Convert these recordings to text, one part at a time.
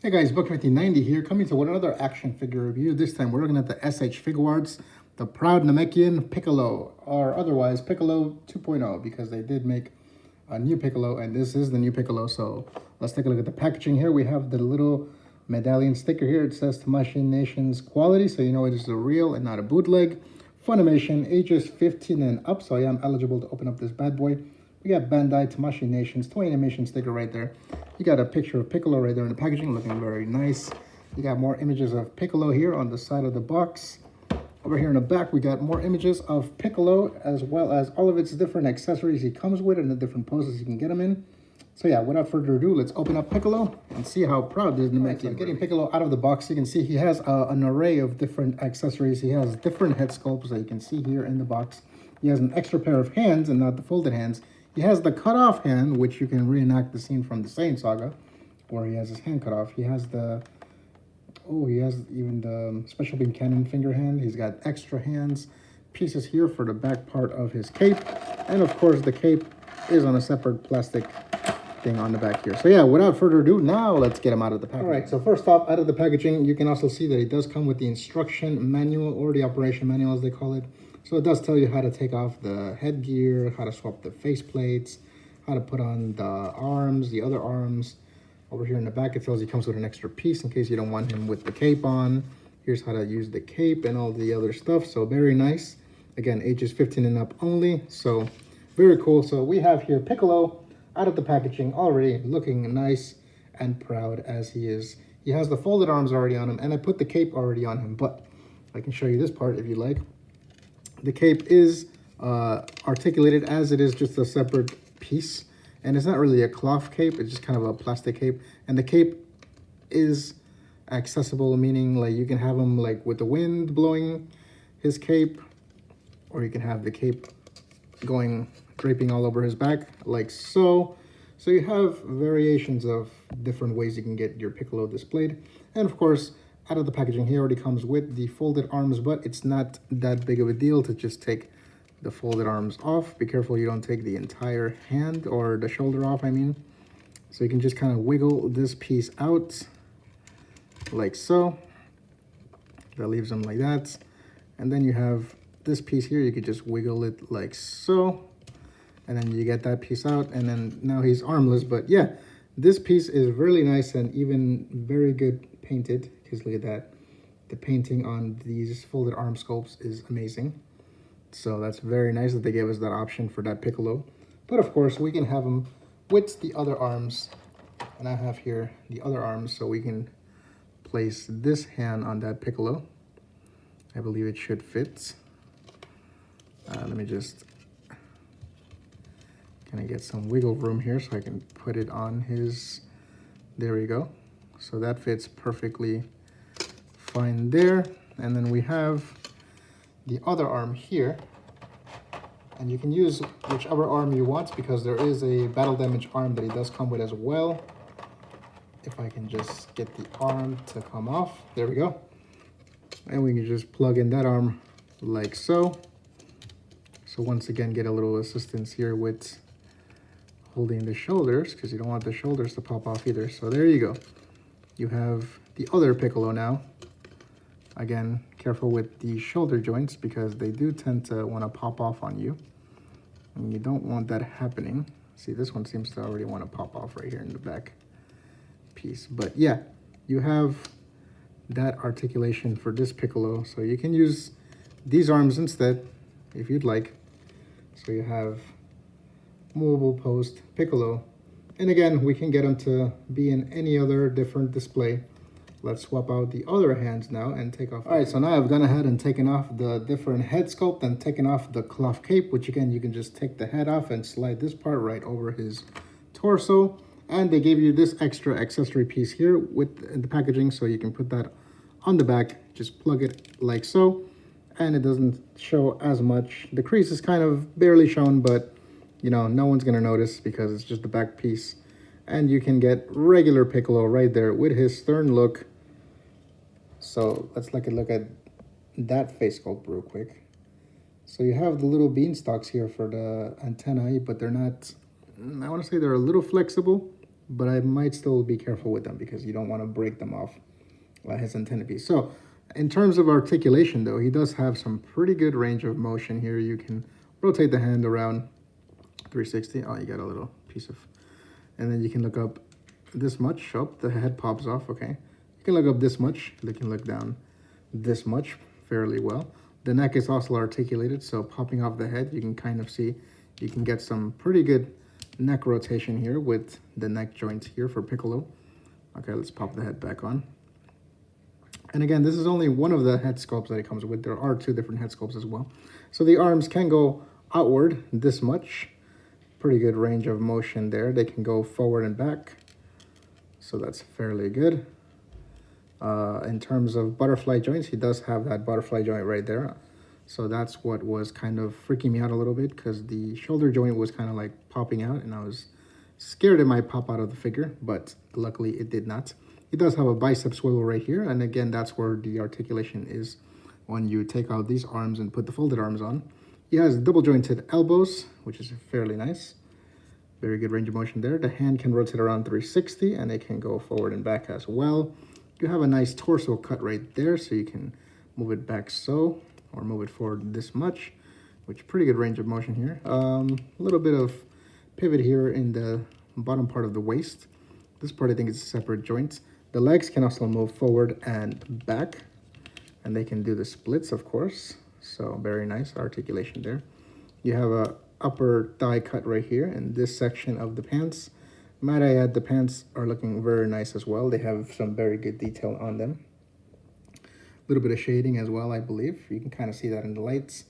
Hey guys, Book 5090 here, coming to another action figure review. This time we're looking at the SH Figuarts, the proud Namekian Piccolo, or otherwise Piccolo 2.0, because they did make a new Piccolo, and this is the new Piccolo. So let's take a look at the packaging here. We have the little medallion sticker here. It says Tamashii Nations quality, so you know it is a real and not a bootleg. Funimation, ages 15 and up, so I am eligible to open up this bad boy. We got Bandai Tamashii Nations toy animation sticker right there. You got a picture of Piccolo right there in the packaging, looking very nice. You got more images of Piccolo here on the side of the box. Over here in the back, we got more images of Piccolo, as well as all of its different accessories he comes with and the different poses you can get him in. So yeah, without further ado, let's open up Piccolo and see how proud this Namekian. So getting Piccolo out of the box, you can see he has an array of different accessories. He has different head sculpts that you can see here in the box. He has an extra pair of hands and not the folded hands. He has the cut-off hand, which you can reenact the scene from the Saiyan Saga, where he has his hand cut off. He has the, he has even the special beam cannon finger hand. He's got extra hands, pieces here for the back part of his cape. And of course, the cape is on a separate plastic thing on the back here. So yeah, without further ado, now let's get him out of the packaging. All right, so first off, out of the packaging, you can also see that it does come with the instruction manual, or the operation manual as they call it. So it does tell you how to take off the headgear, how to swap the face plates, how to put on the arms, the other arms. Over here in the back, it tells you it comes with an extra piece in case you don't want him with the cape on. Here's how to use the cape and all the other stuff. So very nice. Again, ages 15 and up only. So very cool. So we have here Piccolo out of the packaging, already looking nice and proud as he is. He has the folded arms already on him, and I put the cape already on him, but I can show you this part if you like. The cape is articulated as it is just a separate piece, and it's not really a cloth cape, it's just kind of a plastic cape. And the cape is accessible, meaning like you can have him like with the wind blowing his cape, or you can have the cape going draping all over his back like so. So you have variations of different ways you can get your Piccolo displayed. And of course, out of the packaging, he already comes with the folded arms, but it's not that big of a deal to just take the folded arms off. Be careful you don't take the entire hand or the shoulder off, I mean. So you can just kind of wiggle this piece out like so. That leaves them like that. And then you have this piece here, you could just wiggle it like so. And then you get that piece out, and then now he's armless. But yeah, this piece is really nice and even very good painted, because look at that. The painting on these folded arm sculpts is amazing. So that's very nice that they gave us that option for that Piccolo. But of course, we can have him with the other arms. And I have here the other arms, so we can place this hand on that Piccolo. I believe it should fit. Let me just kind of get some wiggle room here so I can put it on his, there we go. So that fits perfectly fine there. And then we have the other arm here, and you can use whichever arm you want, because there is a battle damage arm that he does come with as well. If I can just get the arm to come off, there we go. And we can just plug in that arm like so. So once again, get a little assistance here with holding the shoulders, because you don't want the shoulders to pop off either. So there you go. You have the other Piccolo now. Again, careful with the shoulder joints, because they do tend to want to pop off on you, and you don't want that happening. See, this one seems to already want to pop off right here in the back piece. But yeah, you have that articulation for this Piccolo, so you can use these arms instead if you'd like. So you have movable post Piccolo, and again, we can get him to be in any other different display. Let's swap out the other hands now and take off. All right, so now I've gone ahead and taken off the different head sculpt and taken off the cloth cape, which again, you can just take the head off and slide this part right over his torso. And they gave you this extra accessory piece here with the packaging, so you can put that on the back, just plug it like so, and it doesn't show as much. The crease is kind of barely shown, but you know, no one's gonna notice because it's just the back piece. And you can get regular Piccolo right there with his stern look. So let's look at that face sculpt real quick. So you have the little beanstalks here for the antennae, but they're not, I wanna say they're a little flexible. but I might still be careful with them because you don't want to break them off his antenna piece. So in terms of articulation though, he does have some pretty good range of motion here. You can rotate the hand around 360. Oh, you got a little piece of, and then you can look up this much. Oh, the head pops off. Okay, you can look up this much. You can look down this much fairly well. The neck is also articulated, so popping off the head, you can kind of see, you can get some pretty good neck rotation here with the neck joint here for Piccolo. Okay, let's pop the head back on. And again, this is only one of the head sculpts that it comes with. There are 2 different head sculpts as well. So the arms can go outward this much. Pretty good range of motion there. They can go forward and back. So that's fairly good. In terms of butterfly joints, he does have that butterfly joint right there. So that's what was kind of freaking me out a little bit, because the shoulder joint was kind of like popping out and I was scared it might pop out of the figure, but luckily it did not. He does have a bicep swivel right here, and again, that's where the articulation is when you take out these arms and put the folded arms on. He has double jointed elbows, which is fairly nice. Very good range of motion there. The hand can rotate around 360 and it can go forward and back as well. You have a nice torso cut right there, so you can move it back so, or move it forward this much, which pretty good range of motion here. A little bit of pivot here in the bottom part of the waist. This part I think is a separate joint. The legs can also move forward and back, and they can do the splits, of course. So very nice articulation there. You have a upper thigh cut right here in this section of the pants. Might I add, the pants are looking very nice as well. They have some very good detail on them. A little bit of shading as well, I believe. You can kind of see that in the lights.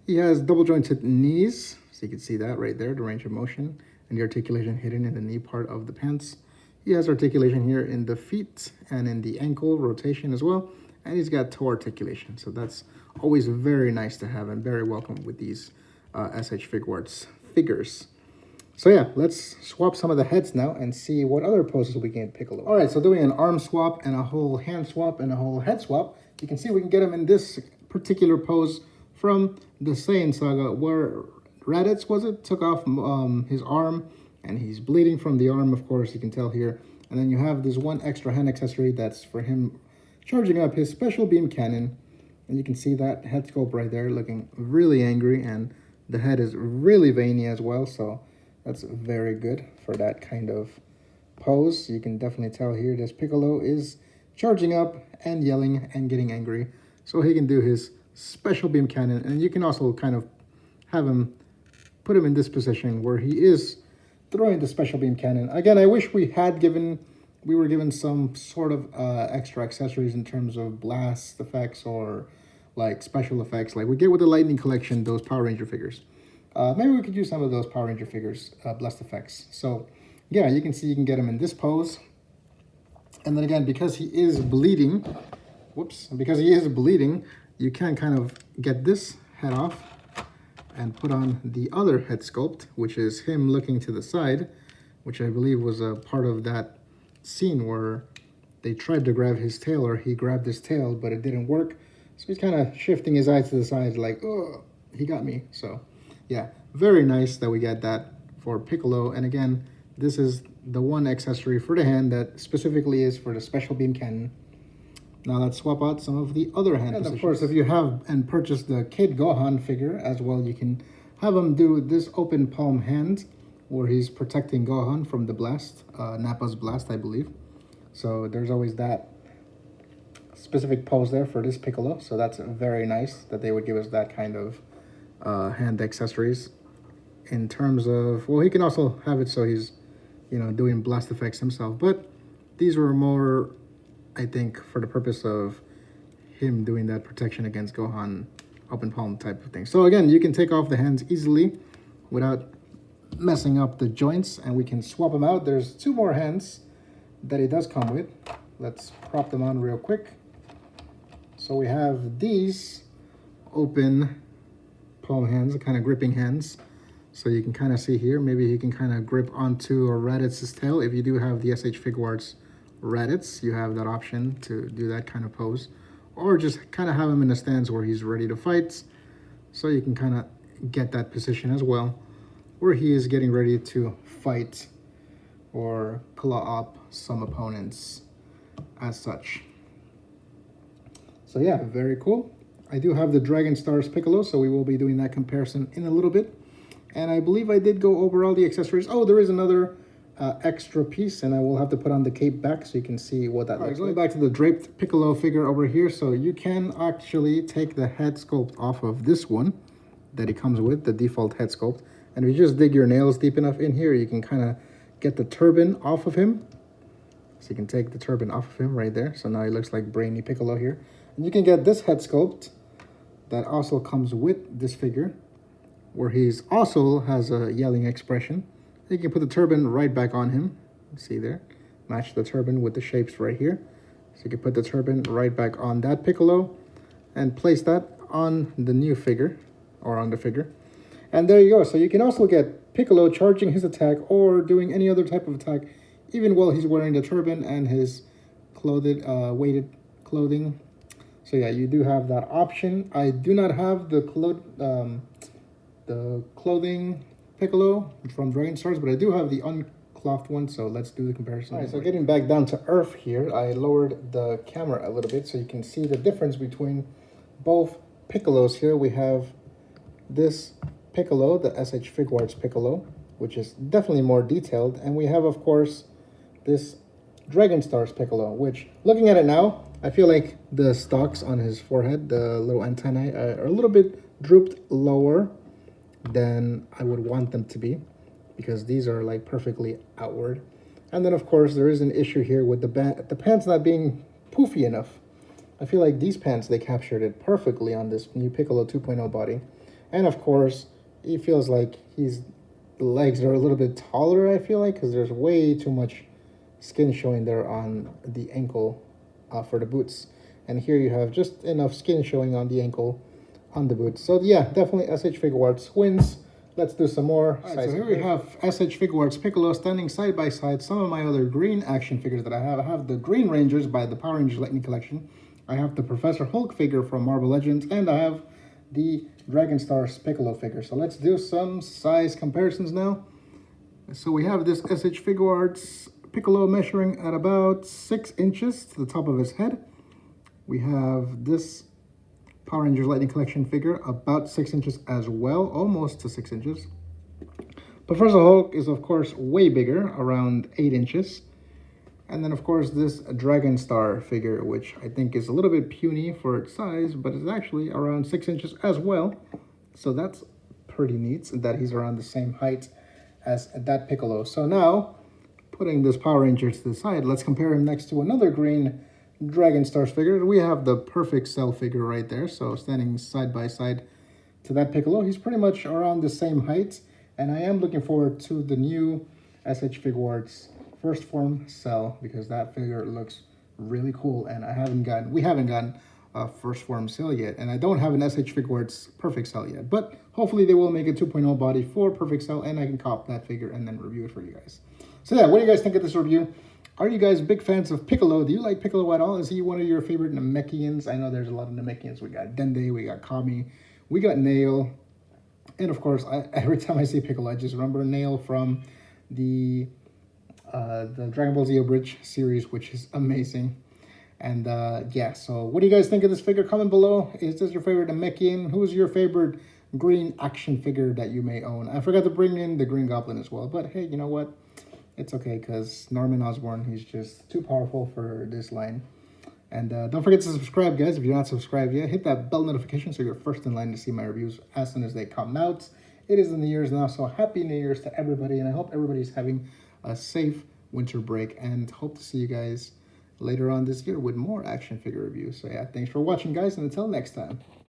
He has double jointed knees, so you can see that right there, the range of motion and the articulation hidden in the knee part of the pants. He has articulation here in the feet and in the ankle rotation as well. And he's got toe articulation, so that's always very nice to have and very welcome with these SH Figuarts figures. So yeah, let's swap some of the heads now and see what other poses we can get Piccolo. All right, so doing an arm swap and a whole hand swap and a whole head swap, you can see we can get him in this particular pose from the Saiyan saga, where Raditz, was it, took off his arm and he's bleeding from the arm, of course, you can tell here. And then you have this one extra hand accessory that's for him charging up his special beam cannon. And you can see that head sculpt right there looking really angry, and the head is really veiny as well, so that's very good for that kind of pose. You can definitely tell here this Piccolo is charging up and yelling and getting angry, so he can do his special beam cannon. And you can also kind of have him, put him in this position where he is throwing the special beam cannon. Again, I wish we were given some sort of extra accessories in terms of blast effects or like special effects like we get with the Lightning Collection, those Power Ranger figures. Maybe we could use some of those Power Ranger figures, blast effects. So yeah, you can see you can get him in this pose. And then again, because he is bleeding, you can kind of get this head off and put on the other head sculpt, which is him looking to the side, which I believe was a part of that scene where they tried to grab his tail, or he grabbed his tail, but it didn't work. So he's kind of shifting his eyes to the side like, oh, he got me. So yeah, very nice that we got that for Piccolo. And again, this is the one accessory for the hand that specifically is for the special beam cannon. Now let's swap out some of the other hand positions. Of course, if you have and purchased the Kid Gohan figure as well, you can have him do this open palm hand where he's protecting Gohan from the blast, Nappa's blast, I believe. So there's always that specific pose there for this Piccolo. So that's very nice that they would give us that kind of hand accessories. In terms of, well, he can also have it so he's, you know, doing blast effects himself. But these were more, I think, for the purpose of him doing that protection against Gohan open palm type of thing. So again, you can take off the hands easily without messing up the joints, and we can swap them out. There's two more hands that it does come with. Let's prop them on real quick. So we have these open palm hands, kind of gripping hands. So you can kind of see here, maybe he can kind of grip onto a Raditz's tail. If you do have the SH Figuarts Raditz, you have that option to do that kind of pose. Or just kind of have him in a stance where he's ready to fight. So you can kind of get that position as well, where he is getting ready to fight or claw up some opponents as such. So yeah, very cool. I do have the Dragon Stars Piccolo, so we will be doing that comparison in a little bit. And I believe I did go over all the accessories. Oh, there is another extra piece, and I will have to put on the cape back so you can see what that looks like. Going back to the draped Piccolo figure over here, so you can actually take the head sculpt off of this one that it comes with, the default head sculpt. And if you just dig your nails deep enough in here, you can kind of get the turban off of him. So you can take the turban off of him right there. So now he looks like brainy Piccolo here. And you can get this head sculpt that also comes with this figure, where he's also has a yelling expression. You can put the turban right back on him. See there? Match the turban with the shapes right here. So you can put the turban right back on that Piccolo and place that on the new figure, or on the figure. And there you go. So you can also get Piccolo charging his attack or doing any other type of attack, even while he's wearing the turban and his weighted clothing. So yeah, you do have that option. I do not have the clothing Piccolo from Dragon Stars, but I do have the unclothed one, so let's do the comparison. All right, so getting back down to earth here, I lowered the camera a little bit so you can see the difference between both Piccolos here. We have this Piccolo, the SH Figuarts Piccolo, which is definitely more detailed, and we have, of course, this Dragon Stars Piccolo, which, looking at it now, I feel like the stalks on his forehead, the little antennae, are a little bit drooped lower than I would want them to be, because these are like perfectly outward. And then, of course, there is an issue here with the pants not being poofy enough. I feel like these pants, they captured it perfectly on this new Piccolo 2.0 body. And of course, he feels like the legs are a little bit taller, I feel like, because there's way too much skin showing there on the ankle for the boots. And here you have just enough skin showing on the ankle on the boots. So yeah, definitely SH Figuarts wins. Let's do some more. All right, so here we have SH Figuarts Piccolo standing side by side some of my other green action figures that I have. I have the Green Rangers by the Power Rangers Lightning Collection. I have the Professor Hulk figure from Marvel Legends, and I have the Dragon Stars Piccolo figure. So let's do some size comparisons now. So we have this SH Figuarts Piccolo measuring at about 6 inches to the top of his head. We have this Power Rangers Lightning Collection figure about 6 inches as well, almost to 6 inches. Professor Hulk is, of course, way bigger, around 8 inches. And then, of course, this Dragon Star figure, which I think is a little bit puny for its size, but it's actually around 6 inches as well. So that's pretty neat that he's around the same height as that Piccolo. So now, putting this Power Ranger to the side, let's compare him next to another green Dragon Stars figure. We have the Perfect Cell figure right there. So standing side by side to that Piccolo, he's pretty much around the same height. And I am looking forward to the new SH Figuarts First Form Cell, because that figure looks really cool, and we haven't gotten a First Form Cell yet, and I don't have an SH Figuarts Perfect Cell yet, but hopefully they will make a 2.0 body for Perfect Cell, and I can cop that figure and then review it for you guys. So yeah, what do you guys think of this review? Are you guys big fans of Piccolo? Do you like Piccolo at all? Is he one of your favorite Namekians? I know there's a lot of Namekians. We got Dende, we got Kami, we got Nail, and of course, every time I see Piccolo, I just remember Nail from the Dragon Ball Z Abridged series, which is amazing. And yeah, so what do you guys think of this figure? Comment below. Is this your favorite Namekian? Who's your favorite green action figure that you may own? I forgot to bring in the Green Goblin as well, but hey, you know what? It's okay, because Norman Osborn, he's just too powerful for this line. And don't forget to subscribe, guys. If you're not subscribed yet, hit that bell notification so you're first in line to see my reviews as soon as they come out. It is the New Year's now, so Happy New Year's to everybody, and I hope everybody's having a safe winter break, and hope to see you guys later on this year with more action figure reviews. So yeah, thanks for watching, guys, and until next time.